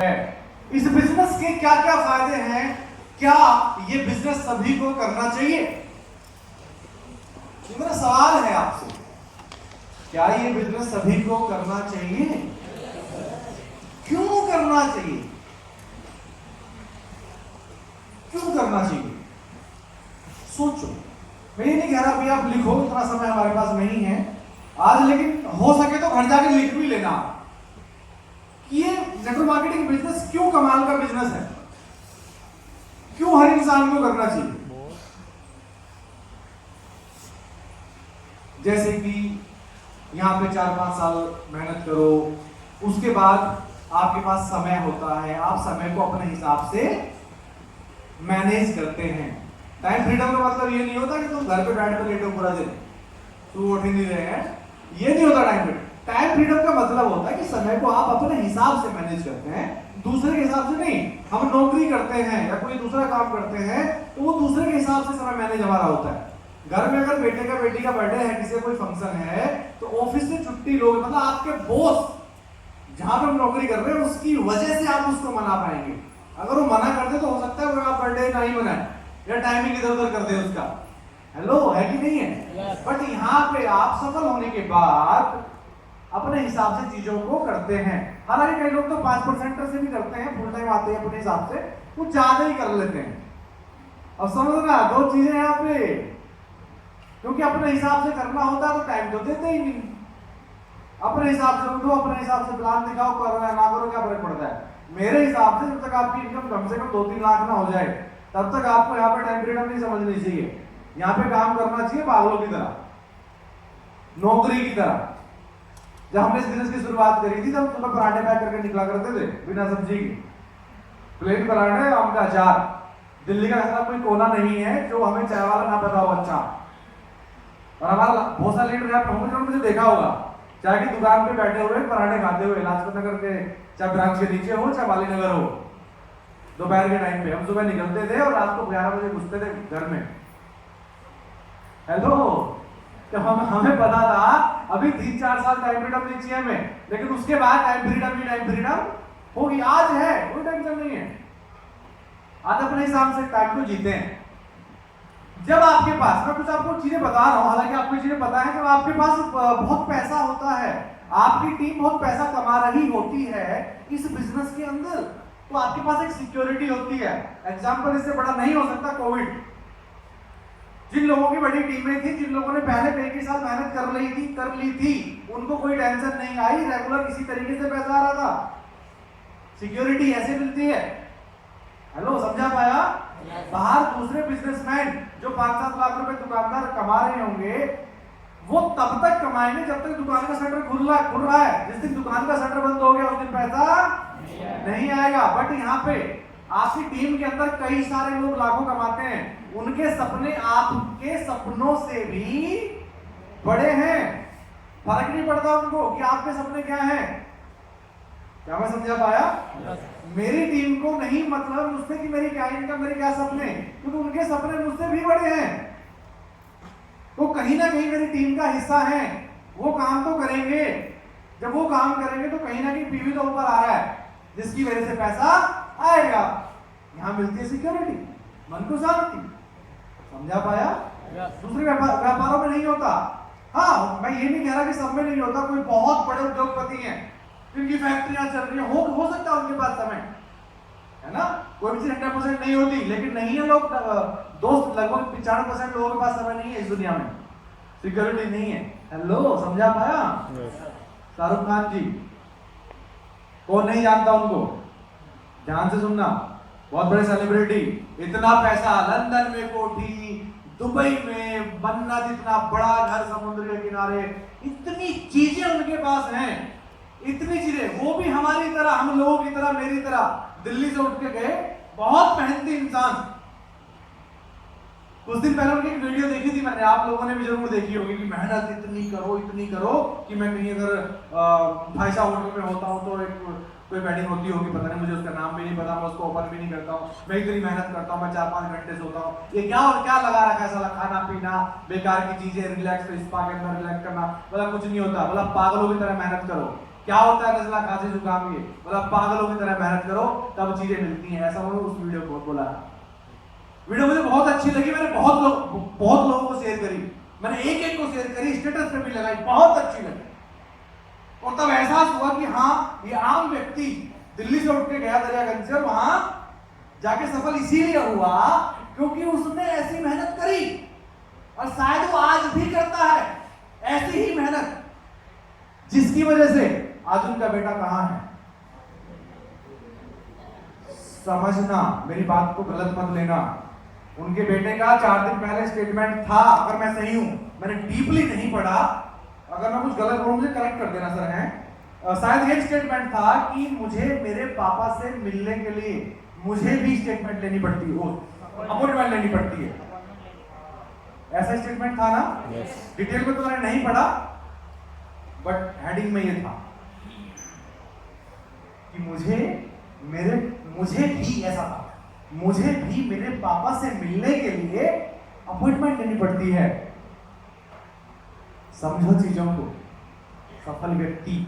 है। इस बिजनेस के क्या क्या फायदे हैं, क्या ये बिजनेस सभी को करना चाहिए? ये मेरा सवाल है आपसे, क्या ये बिजनेस सभी को करना चाहिए? क्यों करना चाहिए? क्यों करना चाहिए? सोचो। मैं ये नहीं कह रहा अभी आप लिखो, इतना समय हमारे पास नहीं है आज, लेकिन हो सके तो घर जाके लिख भी लेना कि ये नेटवर्क मार्केटिंग बिजनेस क्यों कमाल का बिजनेस है, क्यों हर इंसान को करना चाहिए। जैसे कि यहां पे 4-5 साल मेहनत करो, उसके बाद आपके पास समय होता है, आप समय को अपने हिसाब से मैनेज करते हैं। टाइम फ्रीडम का मतलब ये नहीं होता कि तुम घर पे बैठ कर लेटो पूरा दिन, तो उठ ही नहीं रहे हैं, ये नहीं होता टाइम फ्रीडम। टाइम फ्रीडम का मतलब होता है कि समय को आप अपने हिसाब से मैनेज करते हैं, दूसरे के हिसाब से नहीं। हम नौकरी करते हैं या कोई दूसरा काम करते हैं तो वो दूसरे के हिसाब से समय मैनेज हमारा होता है। घर में अगर बेटे का बेटी का बर्थडे है, किसी कोई फंक्शन है, तो ऑफिस से छुट्टी लोग, मतलब आपके बॉस जहां पे हम नौकरी कर रहे हैं उसकी वजह से आप उसको मना पाएंगे। अगर वो मना कर दे तो हो सकता है वो आप बर्थडे नहीं मनाए या टाइमिंग इधर उधर कर दे उसका। हेलो, है कि नहीं है? बट यहाँ पे आप सफल होने के बाद अपने हिसाब से चीजों को करते हैं। हालांकि कई लोग तो 5% से भी करते हैं, फुल टाइम आते हैं अपने हिसाब से, वो ज्यादा ही कर लेते हैं। अब समझना दो चीजें यहाँ पे, क्योंकि अपने हिसाब से करना होता है तो टाइम तो देते ही नहीं। अपने हिसाब से उठो, अपने हिसाब से प्लान दिखाओ, करो या ना करो, क्या फर्क पड़ता है? मेरे हिसाब से जब तक आपकी इनकम कम से कम 2-3 लाख ना हो जाए तब तक आपको यहाँ पे टाइम फ्रीडम नहीं समझनी चाहिए। यहाँ पे काम करना चाहिए पागलों की तरह, नौकरी की तरह। जब हमने इस बिजनेस की शुरुआत करी थी तब सुबह पराठे पैक करके निकला करते थे बिना सब्जी के, प्लेन पराठे, आम का अचार। दिल्ली का ऐसा कोई कोना नहीं है जो हमें चाय वाला ना पता हो अच्छा। और हमारा बहुत सारे लीडर आप होंगे जिन्होंने मुझे देखा होगा चाय की दुकान पे बैठे हुए पराठे खाते हुए, लाजपत नगर के चाहे ब्रांच के नीचे हो चाहे बाली नगर हो। दोपहर के टाइम पे हम सुबह निकलते थे और रात को 11 बजे घुसते थे घर में। हेलो, तो हमें पता था अभी 3-4 साल टाइम फ्रीडम नहीं चाहिए हमें, लेकिन उसके बाद टाइम फ्रीडम होगी। आज है, कोई टेंशन नहीं है। आज अपने हिसाब से टाइम को जीते हैं। जब आपके पास, मैं कुछ आपको चीजें बता रहा हूं, हालांकि आपको चीजें पता है, जब आपके पास बहुत पैसा होता है, आपकी टीम बहुत पैसा कमा रही होती है इस बिजनेस के अंदर, तो आपके पास एक सिक्योरिटी होती है। एग्जाम्पल इससे बड़ा नहीं हो सकता कोविड। जिन लोगों की बड़ी टीमें थी, जिन लोगों ने पहले कई के साथ मेहनत कर ली थी, उनको कोई टेंशन नहीं आई, रेगुलर इसी तरीके से पैसा आ रहा था। सिक्योरिटी ऐसे मिलती है। हेलो, समझा पाया? बाहर दूसरे बिजनेसमैन जो 5-7 लाख रुपए दुकानदार कमा रहे होंगे, वो तब तक कमाएंगे जब तक दुकान का शटर खुल रहा है। जिस दिन दुकान का शटर बंद हो गया उस दिन पैसा नहीं आएगा। बट यहाँ पे आपकी टीम के अंदर कई सारे लोग लाखों कमाते हैं, उनके सपने आपके सपनों से भी बड़े हैं। फर्क नहीं पड़ता उनको कि आपके सपने क्या हैं। क्या मैं समझा पाया? मेरी टीम को नहीं मतलब मुझसे कि मेरी क्या इनकम, मेरे क्या सपने, क्योंकि उनके सपने मुझसे भी बड़े हैं। वो कहीं ना कहीं मेरी टीम का हिस्सा है, वो काम तो करेंगे। जब वो काम करेंगे तो कहीं ना कहीं पीवी तो ऊपर आ रहा है, जिसकी वजह से पैसा आएगा। यहां मिलती है सिक्योरिटी, मन को शांति। समझा पाया? दूसरे व्यापारों में नहीं होता। हाँ, मैं ये नहीं कह रहा कि सब में नहीं होता। कोई बहुत बड़े उद्योगपति हैं जिनकी फैक्ट्रियां चल रही है, हो सकता है उनके पास समय है ना, कोई भी 100% नहीं होती, लेकिन नहीं है लोग दोस्त, लगभग 95% लोगों के पास समय नहीं है इस दुनिया में, सिक्योरिटी नहीं है। हेलो, समझा पाया? शाहरुख खान जी, कौन नहीं जानता उनको? ध्यान से सुनना, बहुत बड़े सेलिब्रिटी, इतना पैसा, लंदन में कोठी, दुबई में मन्नत, इतना बड़ा घर समुद्र के किनारे, इतनी चीजें उनके पास हैं, इतनी चीजें। वो भी हमारी तरह, हम लोगों की तरह, मेरी तरह दिल्ली से उठ के गए, बहुत मेहनती इंसान। कुछ दिन पहले उनकी एक वीडियो देखी थी मैंने, आप लोगों ने भी जरूर देखी होगी कि मेहनत इतनी करो कि मैं कहीं अगर फाइसा होटल में होता हूँ तो एक कोई वेडिंग होती होगी, पता नहीं, मुझे उसका नाम भी नहीं पता, मैं उसको ओपन भी नहीं करता हूँ। मैं इतनी मेहनत करता हूँ, मैं 4-5 घंटे सोता हूँ। ये क्या और क्या लगा रखा है साला, खाना पीना, बेकार की चीजें, रिलैक्स, स्पा के अंदर रिलैक्स करना, बोला कुछ नहीं होता। बोला पागलों की तरह मेहनत करो, क्या होता है नजला, खांसी, जुकाम, ये मतलब पागलों की तरह मेहनत करो तब चीजें मिलती हैं, ऐसा उन्होंने उस वीडियो को बोला। वीडियो मुझे बहुत अच्छी लगी, मैंने बहुत लोगों को शेयर करी, मैंने एक एक को शेयर करी, स्टेटस पे भी लगाई, बहुत अच्छी लगी। और तब एहसास हुआ कि हाँ, ये आम व्यक्ति दिल्ली से उठ के गया दरियागंज से, और वहां जाके सफल इसीलिए हुआ क्योंकि उसने ऐसी मेहनत करी, और शायद वो आज भी करता है ऐसी ही मेहनत, जिसकी वजह से आज उनका बेटा कहां है। समझना, मेरी बात को गलत मत लेना। उनके बेटे का 4 दिन पहले स्टेटमेंट था, अगर मैं सही हूं, मैंने डीपली नहीं पढ़ा, अगर मैं कुछ गलत बोलूं मुझे करेक्ट कर देना सर है। शायद ये स्टेटमेंट था कि मुझे मेरे पापा से मिलने के लिए मुझे भी स्टेटमेंट लेनी पड़ती है, अपॉइंटमेंट लेनी पड़ती है, ऐसा स्टेटमेंट था ना। डिटेल में तो मैंने नहीं पढ़ा, बट हेडिंग में ये था कि मुझे भी ऐसा था, मुझे भी मेरे पापा से मिलने के लिए अपॉइंटमेंट लेनी पड़ती है। समझो चीजों को। सफल व्यक्ति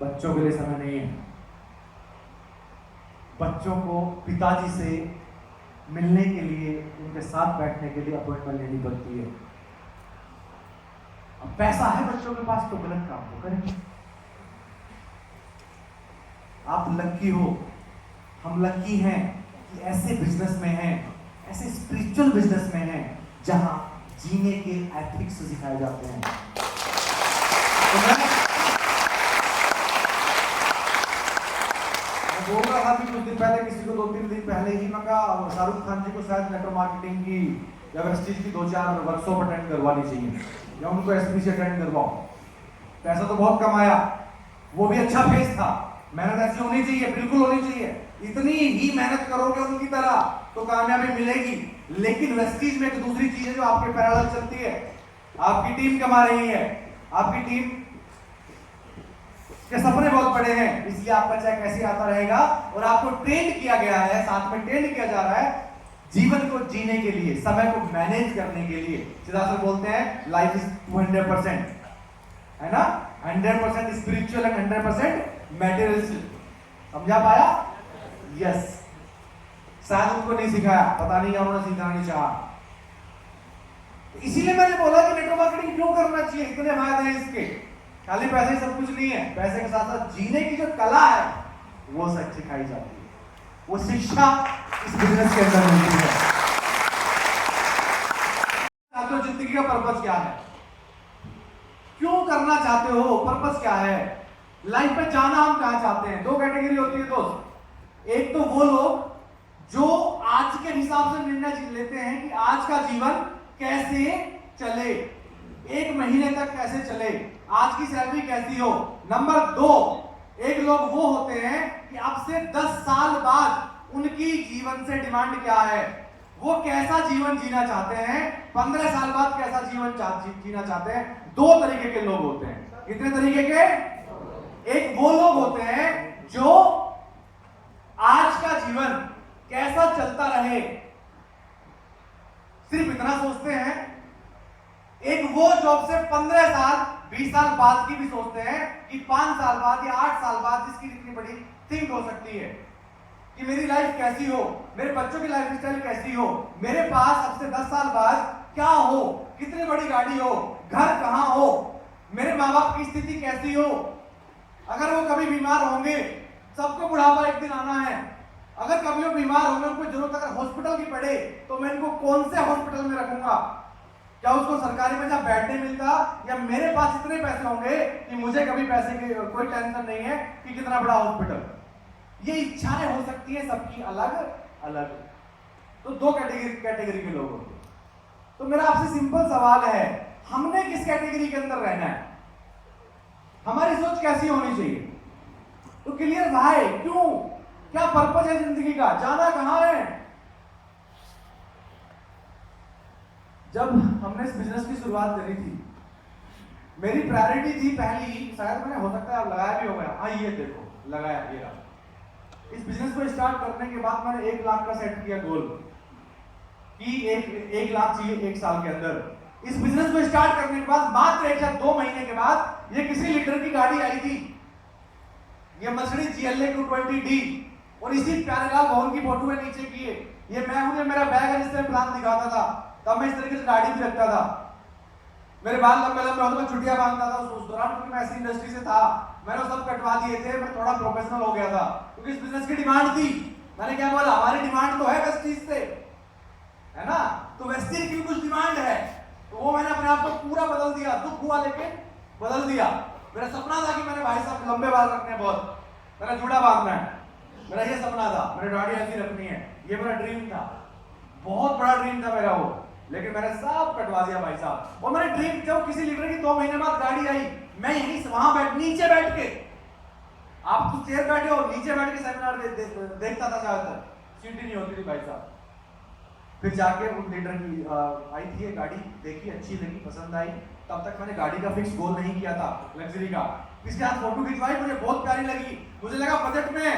बच्चों के लिए समय नहीं है, बच्चों को पिताजी से मिलने के लिए, उनके साथ बैठने के लिए अपॉइंटमेंट लेनी पड़ती है। अब पैसा है बच्चों के पास तो गलत काम तो करेंगे। आप लकी हो, हम लकी हैं कि ऐसे बिजनेस में हैं, ऐसे स्पिरिचुअल बिजनेस में हैं जहां जीने के एथिक्स सिखाए जाते हैं। तो मैं बोल रहा था कि कुछ दिन पहले किसी को 2-3 दिन पहले ही मैं कहा शाहरुख खान जी को शायद नेटवर्क मार्केटिंग की या वेस्टीज की 2-4 वर्कशॉप अटेंड करवानी चाहिए, या उनको एसपी से अटेंड करवाओ। पैसा तो बहुत कमाया, वो भी अच्छा फेस था, मेहनत ऐसी होनी चाहिए, बिल्कुल होनी चाहिए। इतनी ही मेहनत करोगे उनकी तरह तो कामयाबी मिलेगी। लेकिन वेस्टीज में एक दूसरी चीज है जो आपके पैरेलल चलती है। आपकी टीम कमा रही है, आपकी टीम के सपने बहुत बड़े हैं, इसलिए आपका चेक ऐसे आता रहेगा, और आपको ट्रेन किया गया है, साथ में ट्रेन किया जा रहा है जीवन को जीने के लिए, समय को मैनेज करने के लिए। सिद्धार्थ बोलते हैं लाइफ इज 200%, है ना, 100% स्पिरिचुअल एंड 100% मैटेरियलिस्टिक। समझा पाया? यस। शायद उनको नहीं सिखाया, पता नहीं, उन्होंने सिखाना नहीं चाहा। इसीलिए मैंने बोला कि नेटवर्क मार्केटिंग क्यों करना चाहिए, इतने फायदे हैं इसके। खाली पैसे ही सब कुछ नहीं है, पैसे के साथ साथ जीने की जो कला है वो सब सिखाई जाती है, वो शिक्षा इस बिजनेस के अंदर मिलती है। तो जिंदगी का पर्पस क्या है, क्यों करना चाहते हो, पर्पस क्या है, लाइफ में जाना हम कहां चाहते हैं। 2 कैटेगरी होती है दोस्त। एक तो वो लोग जो आज के हिसाब से निर्णय लेते हैं कि आज का जीवन कैसे चले, 1 महीने तक कैसे चले, आज की सैलरी कैसी हो। नंबर 2, एक लोग वो होते हैं कि अब से 10 साल बाद उनकी जीवन से डिमांड क्या है, वो कैसा जीवन जीना चाहते हैं, 15 साल बाद कैसा जीवन जीना चाहते हैं। 2 तरीके के लोग होते हैं। कितने तरीके के? एक वो लोग होते हैं जो आज का जीवन कैसा चलता रहे, सिर्फ इतना सोचते हैं। एक वो जॉब से 15 साल 20 साल बाद की भी सोचते हैं कि 5 साल बाद या 8 साल बाद, जिसकी जितनी बड़ी थिंक हो सकती है कि मेरी लाइफ कैसी हो, मेरे बच्चों की लाइफ स्टाइल कैसी हो, मेरे पास अब से 10 साल बाद क्या हो, कितनी बड़ी गाड़ी हो, घर कहां हो, मेरे माँ बाप की स्थिति कैसी हो, अगर वो कभी बीमार होंगे, सबको बुढ़ापा एक दिन आना है, अगर कभी वो बीमार होंगे, उनको जरूरत अगर हॉस्पिटल की पड़े तो मैं इनको कौन से हॉस्पिटल में रखूंगा, क्या उसको सरकारी में जहाँ बैठने मिलता, या मेरे पास इतने पैसे होंगे कि मुझे कभी पैसे की कोई टेंशन नहीं है कि कितना बड़ा हॉस्पिटल। ये इच्छाएं हो सकती है सबकी अलग अलग। तो 2 कैटेगरी के लोग होते हैं। तो मेरा आपसे सिंपल सवाल है, हमने किस कैटेगरी के अंदर रहना है, हमारी सोच कैसी होनी चाहिए। तो क्लियर भाई, क्यों, क्या पर्पस है जिंदगी का, जाना कहां है। जब हमने इस बिजनेस की शुरुआत करी थी, मेरी प्रायोरिटी थी पहली, शायद मैंने, हो सकता है आप लगाया भी होगा, हाँ ये देखो लगाया, ये रहा। इस बिजनेस को स्टार्ट करने के बाद मैंने 1 लाख का सेट किया गोल कि 1 लाख चाहिए 1 साल के अंदर। इस बिजनेस को स्टार्ट करने के बाद मात्र 1 या 2 महीने के बाद ये किसी लीटर की गाड़ी आई थी, ये मर्सिडीज GLA 220D और इसी प्यारेलाल भवन की फोटो है नीचे की है। ये मैं हूं, मेरा बैग है जिससे प्लान दिखाता था, तब मैं इस तरीके से गाड़ी भी रखता था। मेरे बाल लंबे लंबे होते, मैं छुट्टियां बांधता था उस दौरान, क्योंकि मैं ऐसी इंडस्ट्री से था, मैंने सब कटवा दिए थे, मैं थोड़ा प्रोफेशनल हो गया था क्योंकि इस बिजनेस की डिमांड थी। मैंने क्या बोला, हमारी डिमांड तो है वेस्टीज से, है ना, तो वेस्टीज की कुछ डिमांड है, तो वो मैंने अपने आप को पूरा बदल दिया, दुख हुआ लेकिन बदल दिया। मेरा सपना था कि मैंने भाई साहब लंबे बाल रखने हैं, बहुत मेरा जूड़ा बांधना है, मेरा ये सपना था, मेरी दाढ़ी ऐसी रखनी है, ये मेरा ड्रीम था, बहुत बड़ा ड्रीम था मेरा वो, लेकिन मैंने सब कटवा दिया भाई साहब। और मेरे ड्रीम, जब किसी लीडर की 2 महीने बाद गाड़ी आई, मैं यहीं से वहां नीचे बैठ के, आप तो चेयर बैठे हो, नीचे बैठ के सेमिनार देखता था ज्यादातर, सीट ही नहीं होती थी भाई साहब। फिर जाके उन लीडर की आई थी ये गाड़ी, देखी, अच्छी लगी, पसंद आई, तब तक मैंने गाड़ी का फिक्स गोल नहीं किया था लग्जरी का। इसके साथ फोटो खिंचवाई, मुझे बहुत प्यारी लगी, मुझे लगा बजट में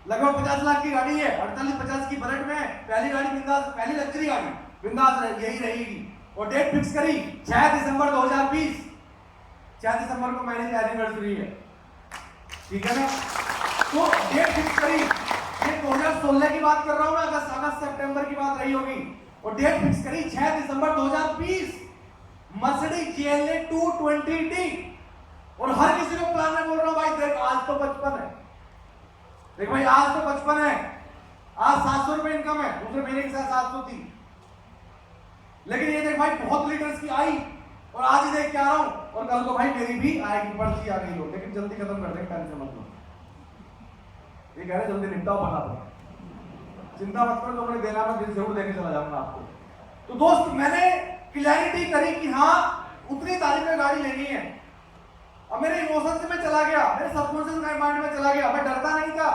लगभग 50 लाख की गाड़ी है, 48-50 की बजट में पहली गाड़ी बिंदास, पहली लग्जरी गाड़ी बिंदास यही रहेगी। और डेट फिक्स करी 6 दिसंबर 2020, 6 दिसंबर को मैरिज एनिवर्सरी है, ठीक है ना, तो डेट फिक्स करी, ये 2016 की बात कर रहा हूं मैं, अगस्त सितंबर की बात रही होगी, और डेट फिक्स करी 6 दिसंबर 2020, मर्सिडीज GLA 220D। और हर किसी को प्लान में बोल रहा हूं, भाई देख आज तो 55 है, देख भाई आज तो 55 है, आज 700 रुपए इनकम है, दूसरे महीने के साथ 700 थी, लेकिन ये देख भाई बहुत लीडर्स की आई, और आज ही देख के आ रहा हूं, और कल को भाई मेरी भी आएगी, बढ़ती आ गई हो, लेकिन जल्दी खत्म कर देंगे, टेंशन मत लो, ये कह रहे जल्दी निपटाओ बना दो, चिंता मत करो, जो मैंने देना मैं जरूर देके चला जाऊंगा आपको। तो दोस्त मैंने क्लैरिटी करी कि हाँ उतनी तारीख में गाड़ी लेनी है। अब मेरे इमोशन से मैं चला गया, मेरे सबकॉन्शियस माइंड में चला गया, मैं डरता नहीं था,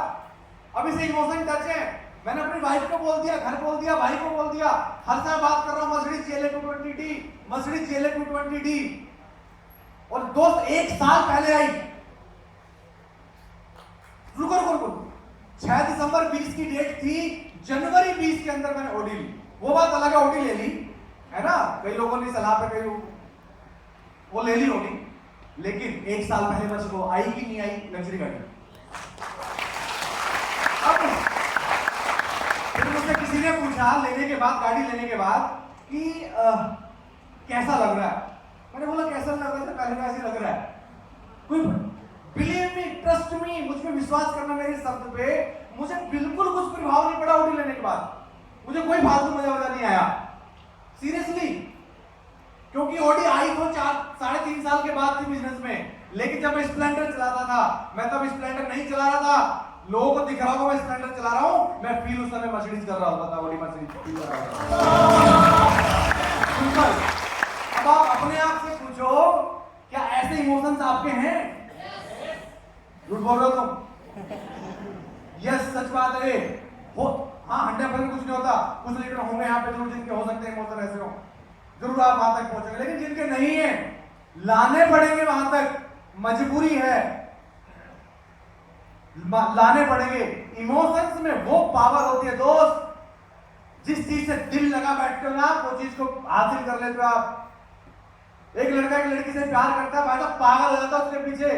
अभी से इमोशन टच है। मैंने अपनी वाइफ को बोल दिया, घर बोल दिया, भाई को बोल दिया, हर साल बात कर रहा हूं Mercedes GLA 220D, Mercedes GLA 220D। और दोस्त 1 साल पहले आई, रुको 6 दिसंबर 20 की डेट थी, जनवरी 20 के अंदर मैंने ओडी ली, वो बात अलग है, ओडी ले ली है ना, कई लोगों ने सलाह पे कई वो ले ली ओडी, लेकिन 1 साल पहले बस वो आई कि नहीं आई लग्जरी गाड़ी। अब फिर मुझसे किसी ने पूछा लेने के बाद, गाड़ी लेने के बाद कि कैसा लग रहा है, मैंने बोला कैसा लग रहा है, पहले का ऐसे लग रहा है, कोई बिलीव मी, ट्रस्ट मी, मुझ पे विश्वास करना मेरे शब्द पे, मुझे बिल्कुल कुछ प्रभाव नहीं पड़ा ओडी लेने के बाद, मुझे कोई फालतू मजा नहीं आया सीरियसली, क्योंकि ओडी आई तो 4-3.5 साल के बाद थी बिजनेस में, लेकिन जब मैं स्प्लेंडर चलाता था, मैं तब स्प्लेंडर नहीं चला रहा था, लोगों को दिख रहा होगा मैं स्प्लेंडर चला रहा हूं, मैं फील उस समय मर्सिडीज कर रहा होता था, ओडी मर्सिडीज फील कर रहा था। अब आप अपने आप से पूछो, क्या ऐसे इमोशंस आपके हैं? झूठ बोल रहे हो तुम? यस, सच बात है, हो हाँ 100% कुछ नहीं होता, कुछ लीडर होंगे यहाँ पे जरूर जिनके हो सकते हैं इमोशन ऐसे हो, जरूर आप वहां तक पहुंचेंगे, लेकिन जिनके नहीं है लाने पड़ेंगे वहां तक, मजबूरी है, लाने पड़ेंगे। इमोशंस में वो पावर होती है दोस्त, जिस चीज से दिल लगा बैठते हो ना, वो चीज को हासिल कर लेते हो आप। एक लड़का एक लड़की से प्यार करता है, भाई साहब पागल हो जाता है उसके पीछे,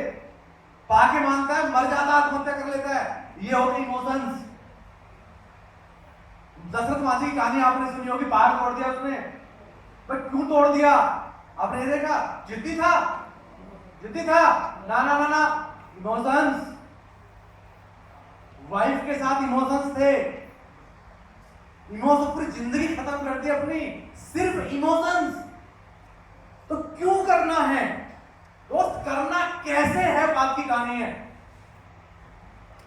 पाके मानता है, मर जाता है, आत्महत्या कर लेता है, ये होते इमोशंस। दशरथ माझी की कहानी आपने सुनी होगी, पहाड़ तोड़ दिया उसने, पर क्यों तोड़ दिया आपने देखा? जिद्दी था, जिद्दी था, ना ना ना ना, इमोशंस, वाइफ के साथ इमोशंस थे, इमोशन पूरी जिंदगी खत्म कर दी अपनी, सिर्फ इमोशंस। तो क्यों करना है दोस्त? करना कैसे है बात की कहानी है,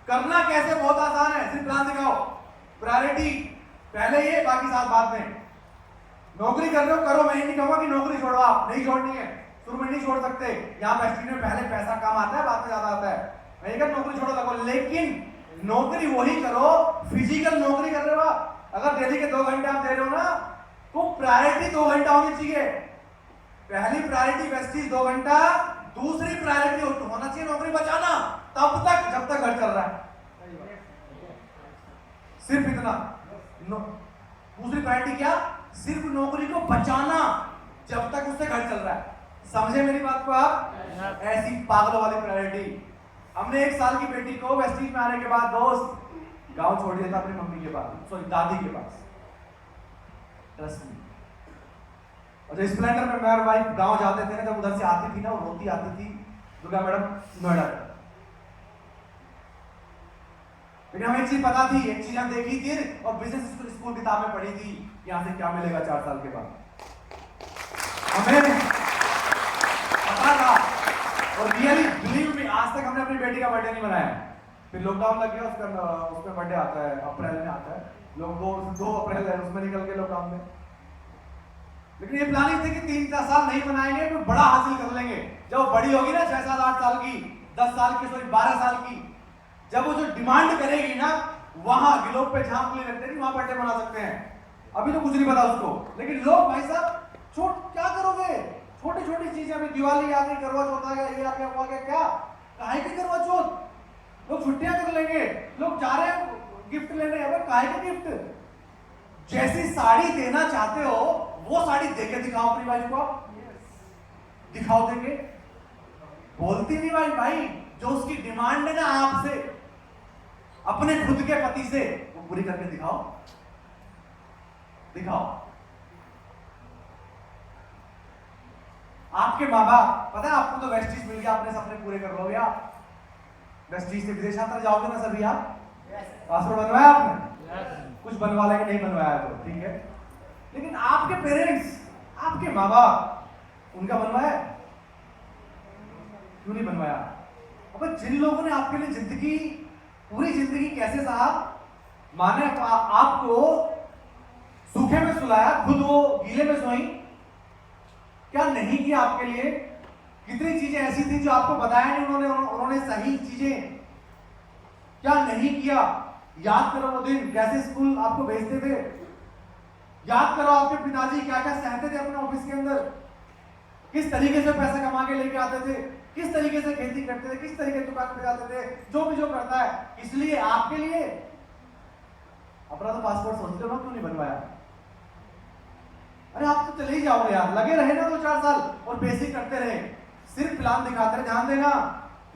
करना कैसे बहुत आसान है, सिर्फ प्लान दिखाओ, प्रायोरिटी पहले ये, बाकी साथ बाद में। नौकरी कर रहे हो करो, मैं नहीं कहूंगा कि नौकरी छोड़ो, आप नहीं छोड़नी है, शुरू में नहीं छोड़ सकते, यहाँ फैक्ट्री में पहले पैसा कम आता है, बाद में ज्यादा आता है, मैं कहता नौकरी छोड़ो लगो, लेकिन नौकरी वही करो, फिजिकल नौकरी कर रहे हो आप, अगर डेली के 2 घंटे आप दे रहे हो ना, तो प्रायोरिटी 2 घंटा होनी चाहिए। पहली प्रायोरिटी वेस्टीज 2 घंटा, दूसरी प्रायोरिटी होना चाहिए नौकरी बचाना, तब तक जब तक घर चल रहा है, सिर्फ इतना। दूसरी प्रायोरिटी क्या? सिर्फ नौकरी को बचाना जब तक उससे घर चल रहा है। समझे मेरी बात को आप? ऐसी पागलों वाली प्रायोरिटी हमने 1 साल की बेटी को वेस्टीज में आने के बाद दोस्त गांव छोड़ दिया था अपनी मम्मी के पास, सॉरी दादी के पास, ट्रस्ट मी। और जब स्प्लेंडर में मैं और भाई गांव जाते थे ना, जब उधर से आती थी ना, वो रोती आती थी दुर्गा मैडम नोएडा का। लेकिन हमें एक चीज पता थी, एक चीज हम देखी थी और बिजनेस स्कूल किताब में पढ़ी थी, यहां से क्या मिलेगा 4 साल के बाद। हमें पता था और रियली बिलीव मी, आज तक हमने अपनी बेटी का बर्थडे नहीं मनाया। फिर लॉकडाउन लग गया, उसका बर्थडे आता है अप्रैल में आता है, लोग 2 अप्रैल है उसमें निकल के लॉकडाउन में। लेकिन ये प्लानिंग थी कि 3-4 साल नहीं मनाएंगे तो बड़ा हासिल कर लेंगे। जब वो बड़ी होगी ना 6 साल 8 साल की, 10 साल की, सॉरी 12 साल की, जब वो जो डिमांड करेगी ना, वहां गिलोप पे झांप ले लगते हैं, वहां बर्थडे मना सकते हैं। अभी तो कुछ नहीं पता उसको, लेकिन लोग भाई साहब क्या करोगे, छोटी छोटी चीजें, अभी दिवाली आ गई, करवा चौथ आ गया, ये आ गया, वो आ गया, क्या काहे की करवा चौथ, लोग छुट्टियां कर लेंगे, लोग जा रहे हैं गिफ्ट लेने, अबे काहे के गिफ्ट। जैसी साड़ी देना चाहते हो वो साड़ी देके दिखाओ अपनी वाइफ को, दिखाओ देके, बोलती नहीं भाई, जो उसकी डिमांड है ना आपसे, अपने खुद के पति से, वो पूरी करके दिखाओ। आपके माँ बाप, पता है आपको तो वेस्टीज मिल गया, अपने सपने पूरे कर लोगे आप। वेस्टीज से विदेश यात्रा जाओगे ना सभी आप, पासपोर्ट बनवाया आपने, कुछ बनवा लेंगे, नहीं बनवाया तो ठीक है, लेकिन आपके पेरेंट्स, आपके माँ बाप, उनका बनवाया, क्यों नहीं बनवाया? अब जिन लोगों ने आपके लिए जिंदगी, पूरी जिंदगी कैसे साहब, माने आपको सूखे में सुलाया, खुद वो गीले में सोई, क्या नहीं किया आपके लिए? कितनी चीजें ऐसी थी जो आपको बताया नहीं उन्होंने सही चीजें क्या नहीं किया? याद करो वो दिन, कैसे स्कूल आपको भेजते थे, याद करो आपके पिताजी क्या क्या सहते थे अपने ऑफिस के अंदर, किस तरीके से पैसा कमा के लेके आते थे, किस तरीके से खेती करते थे, किस तरीके से दुकान पे जाते थे, जो भी जो करता है, इसलिए आपके लिए अपना तो पासपोर्ट सोचते हो क्यों नहीं बनवाया? अरे आप तो चले ही जाओगे यार, लगे रहे ना 2-4 साल और बेसिक करते रहे, सिर्फ प्लान दिखाते रहे, ध्यान देना,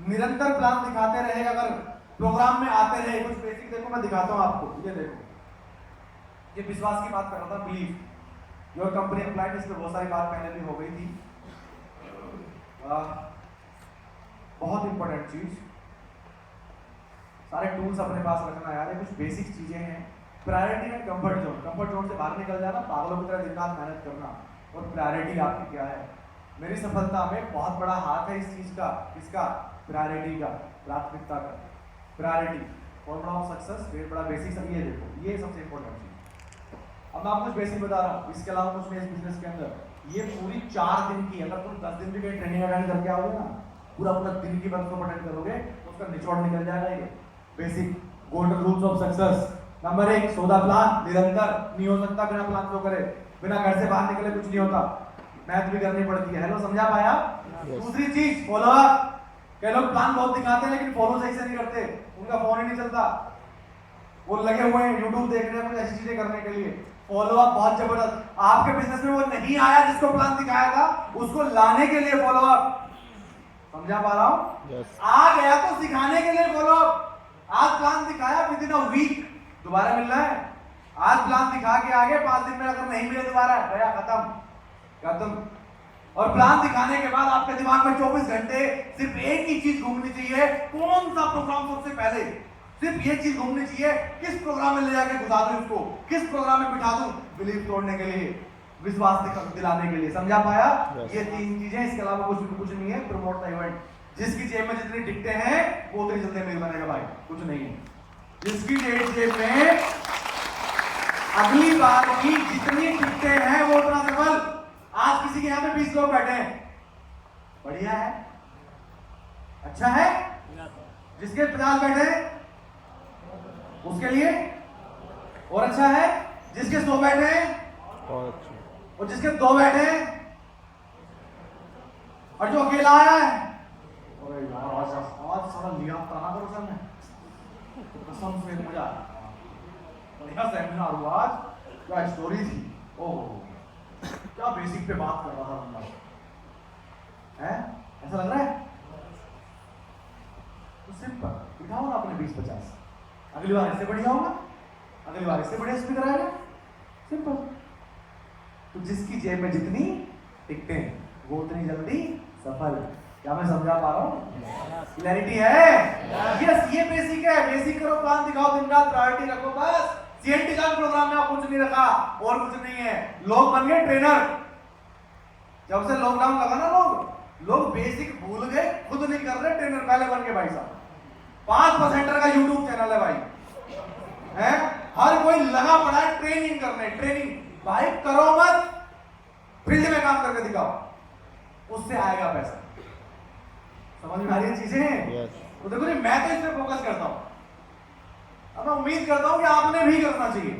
निरंतर प्लान दिखाते रहे, अगर प्रोग्राम में आते रहे, कुछ बेसिक देखो, मैं दिखाता हूं आपको, ये देखो, ये विश्वास की बात कर रहा था, बिलीव योर कंपनी अप्लाइड, इस पर बहुत सारी बात पहले भी हो गई थी। बहुत इंपॉर्टेंट चीज, सारे टूल्स अपने पास रखना यार, ये कुछ बेसिक चीजें हैं। प्रायोरिटी एंड कंफर्ट जोन से बाहर निकल जाना, पागलों की तरह दिन रात मेहनत करना, और प्रायोरिटी आपकी क्या है। मेरी सफलता में बहुत बड़ा हाथ है इस चीज का, इसका प्रायोरिटी का, प्राथमिकता का, प्रायोरिटी फॉर्मूला ऑफ सक्सेस, फिर बड़ा बेसिक सब ये देखो, ये सबसे इंपॉर्टेंट चीज। अब मैं आपको कुछ बेसिक बता रहा हूँ, इसके अलावा कुछ नहीं इस बिजनेस के अंदर, ये पूरी 4 दिन की, अगर तुम 10 दिन की कहीं ट्रेनिंग अटेंड करके आओगे ना, पूरा दिन की वर्कशॉप अटेंड करोगे, उसका निचोड़ निकल जाएगा। ये basic golden rules of success. Number 1, सौदा प्लान, निरंतर, नहीं हो सकता बिना प्लान को करे, बिना घर से बाहर निकले कुछ नहीं होता, मैथ भी करनी पड़ती है। हेलो, समझा पाया? दूसरी चीज फॉलो अप। कई लोग प्लान बहुत दिखाते हैं लेकिन फॉलो सही से नहीं करते, उनका फोन ही नहीं चलता, वो लगे हुए हैं यूट्यूब देखने में, ऐसी चीजें करने के लिए। फॉलो अप बहुत जबरदस्त, आपके बिजनेस में वो नहीं आया जिसको प्लान दिखाया था, उसको लाने के लिए फॉलो अप। समझा पा रहा हूं? yes. आ गया तो सिखाने के लिए फॉलो अप। आज प्लान दिखाया, विद इन अ वीक दोबारा मिलना है। आज प्लान दिखा के आगे 5 दिन में अगर नहीं मिले दोबारा, गया, खत्म। और प्लान दिखाने के बाद आपके दिमाग में 24 घंटे सिर्फ एक ही चीज घूमनी चाहिए, कौन सा प्रोग्राम सबसे पहले, सिर्फ ये चीज घूमनी चाहिए, किस प्रोग्राम में ले जाके घुसा दूं इसको, किस प्रोग्राम में बिठा दूं, बिलीव तोड़ने के लिए, विश्वास दिलाने के लिए। समझा पाया? yes. ये 3 चीजें, इसके अलावा कुछ नहीं है। प्रमोट द इवेंट, जिसकी जेब में जितनी टिकटें हैं वो उतनी जल्दी अमीर बनेगा भाई, कुछ नहीं है। जिसकी जेब में अगली बार की जितनी टिकटें हैं वो उतना सफल। आज किसी के यहाँ पे 20 लोग बैठे हैं, बढ़िया है, अच्छा है। जिसके 50 बैठे उसके लिए और अच्छा है, जिसके 100 बैठे हैं और जिसके 2 बैठे हैं, और जो अकेला आया है, अरे यार आज सारा लिया ताना करो सर, कसम से मजा आया, बढ़िया सेमिनार हुआ आज, क्या स्टोरी थी, ओह क्या बेसिक पे बात कर रहा था बंदा, है ऐसा लग रहा है? तो सिंपल बिठाओ ना अपने 20-50, अगली बार इससे बढ़िया होगा, अगली बार इससे बढ़िया स्पीकर आएगा, सिंपल। तो जिसकी जेब में जितनी टिकटें वो उतनी जल्दी सफल। क्या मैं समझा पा रहा हूँ? क्लैरिटी है? यस, ये बेसिक है। बेसिक करो, काम दिखाओ, दिन रात प्रायोरिटी रखो, बस। सीएनटी का प्रोग्राम में आप कुछ नहीं रखा और कुछ नहीं है, लोग बन गए ट्रेनर। जब से लॉकडाउन लगा ना, लोग बेसिक भूल गए, खुद नहीं कर रहे, ट्रेनर पहले बन के। भाई साहब 5% का यूट्यूब चैनल है भाई, है हर कोई लगा पड़ा है ट्रेनिंग करने। ट्रेनिंग भाई करो मत, फील्ड में काम करके दिखाओ, उससे आएगा पैसा। समझ में आ रही है चीजें? तो देखो मैं तो इस पे फोकस करता हूं, अब मैं उम्मीद करता हूं कि आपने भी करना चाहिए।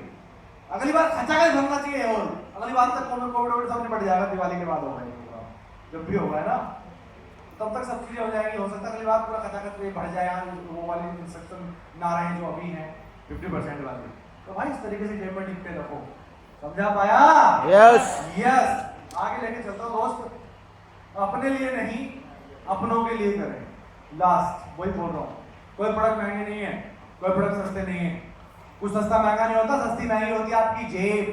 अगली बार खचाखच भरना चाहिए, और अगली बार तक कोविड सब निपट जाएगा, दिवाली के बाद होगा ये प्रोग्राम, जब भी होगा ना तब तक सब चीजें हो जाएंगी। हो सकता है अगली बार पूरा खचाखच बढ़ जाए, वो वाली इंस्ट्रक्शन ना रहे जो अभी है 50% वाली। तो भाई इस तरीके से जेब में टिकटे रखो। समझा पाया? यस। आगे लेके चलता हूं दोस्त, अपने लिए नहीं अपनों के लिए करें। लास्ट वही बोल रहा हूं, कोई प्रोडक्ट महंगे नहीं है, कोई प्रोडक्ट सस्ते नहीं है। कुछ सस्ता महंगा नहीं होता, सस्ती महंगी होती है आपकी जेब।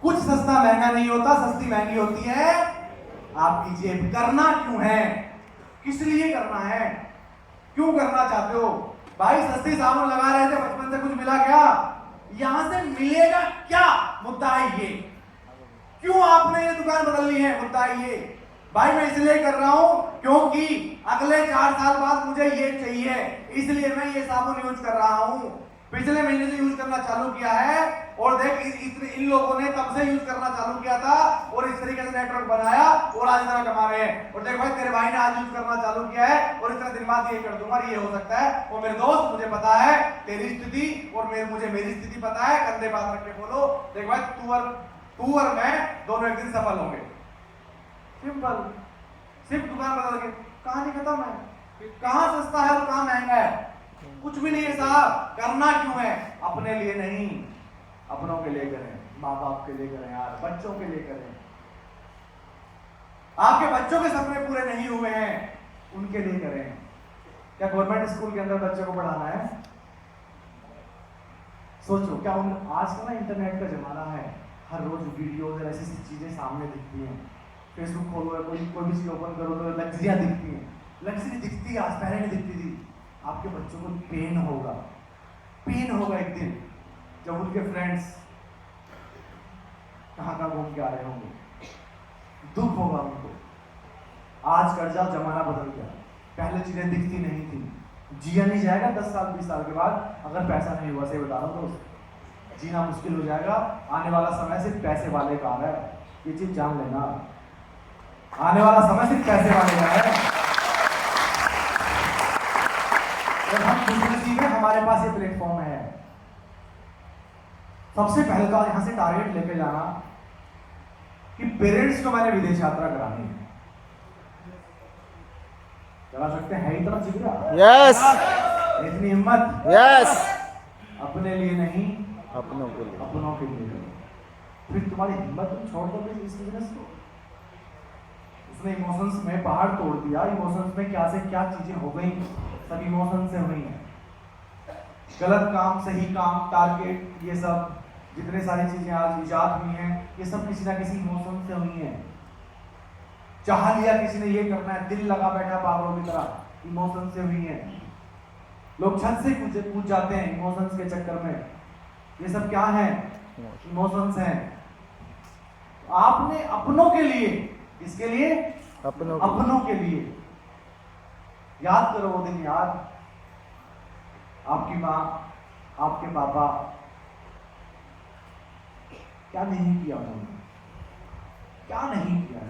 कुछ सस्ता महंगा नहीं होता, सस्ती महंगी होती है आपकी जेब। करना क्यों है? किस लिए करना है? क्यों करना चाहते हो? भाई सस्ती साबुन लगा रहे थे, बचपन से कुछ मिला क्या? यहां से मिलेगा क्या? मुद्दा है ये। क्यों आपने ये दुकान बदलनी है? मुद्दा है ये। भाई मैं इसलिए कर रहा हूं क्योंकि अगले 4 साल बाद मुझे ये चाहिए, इसलिए मैं ये साबुन यूज कर रहा हूं। पिछले महीने से यूज करना चालू किया है, और देख इन लोगों ने तब से यूज करना चालू किया था और इस तरीके से नेटवर्क बनाया और आज इतना कमा रहे हैं। और देख भाई तेरे भाई ने आज यूज करना चालू किया है और इतने दिन बाद ये कर दूंगा, ये हो सकता है। और मेरे दोस्त मुझे पता है तेरी स्थिति और मुझे मेरी स्थिति पता है, कंधे बात रख के बोलो। देख भाई तू और मैं दोनों एक दिन सफल होंगे। सिंपल, सिर्फ दुकान बदल के कहानी खत्म है। कहां सस्ता है और कहां महंगा है? कुछ भी नहीं है साहब। करना क्यों है? अपने लिए नहीं, अपनों के लिए करें, माँ बाप के लिए करें यार, बच्चों के लिए करें। आपके बच्चों के सपने पूरे नहीं हुए हैं, उनके लिए करें। क्या गवर्नमेंट स्कूल के अंदर बच्चों को पढ़ाना है? सोचो क्या आज का ना इंटरनेट का जमाना है, हर रोज वीडियोज और ऐसी चीजें सामने दिखती हैं। फेसबुक खोलो, कोई भी चीज ओपन करो तो लग्जरियां दिखती हैं। लग्जरी दिखती है, आज पहले नहीं दिखती थी। आपके बच्चों को पेन होगा एक दिन, जब उनके फ्रेंड्स कहाँ घूम के आ रहे होंगे, दुख होगा उनको। आज कर जाओ, जमाना बदल गया, पहले चीजें दिखती नहीं थी। जिया नहीं जाएगा 10 साल 20 साल के बाद अगर पैसा नहीं हुआ। से बता रहा हूँ दोस्त, जीना मुश्किल हो जाएगा। आने वाला समय सिर्फ पैसे वाले का आ रहा है, ये चीज जान लेना। आने वाला समय सिर्फ पैसे वाले का है। और हम खुशनसीब है, हमारे पास ये प्लेटफॉर्म है। सबसे पहले तो यहां से टारगेट लेके जाना कि पेरेंट्स को मैंने विदेश यात्रा करानी है। करा सकते हैं? इतना जिगरा, यस, इतनी हिम्मत, यस। अपने लिए नहीं अपनों के लिए, अपनों के लिए। फिर तुम्हारी हिम्मत, तुम छोड़ दोगे इस बिजनेस को। उसने इमोशंस में पहाड़ तोड़ दिया। इमोशंस में क्या से क्या चीजें हो गई, सब इमोशन से हुई हैं। गलत काम, सही काम, टारगेट, ये सब जितने सारी चीजें आज इजाद हुई हैं, ये सब किसी ना किसी इमोशन से हुई हैं। चाह लिया किसी ने ये करना है, दिल लगा बैठा पागलों की तरह, इमोशन से हुई है। लोग छत से कूद जाते हैं इमोशंस के चक्कर में। ये सब क्या है? इमोशंस हैं। आपने अपनों के लिए, किसके लिए? अपनों के लिए। याद करो वो दिन, याद आपकी माँ, आपके पापा, क्या नहीं किया उन्होंने, क्या नहीं किया।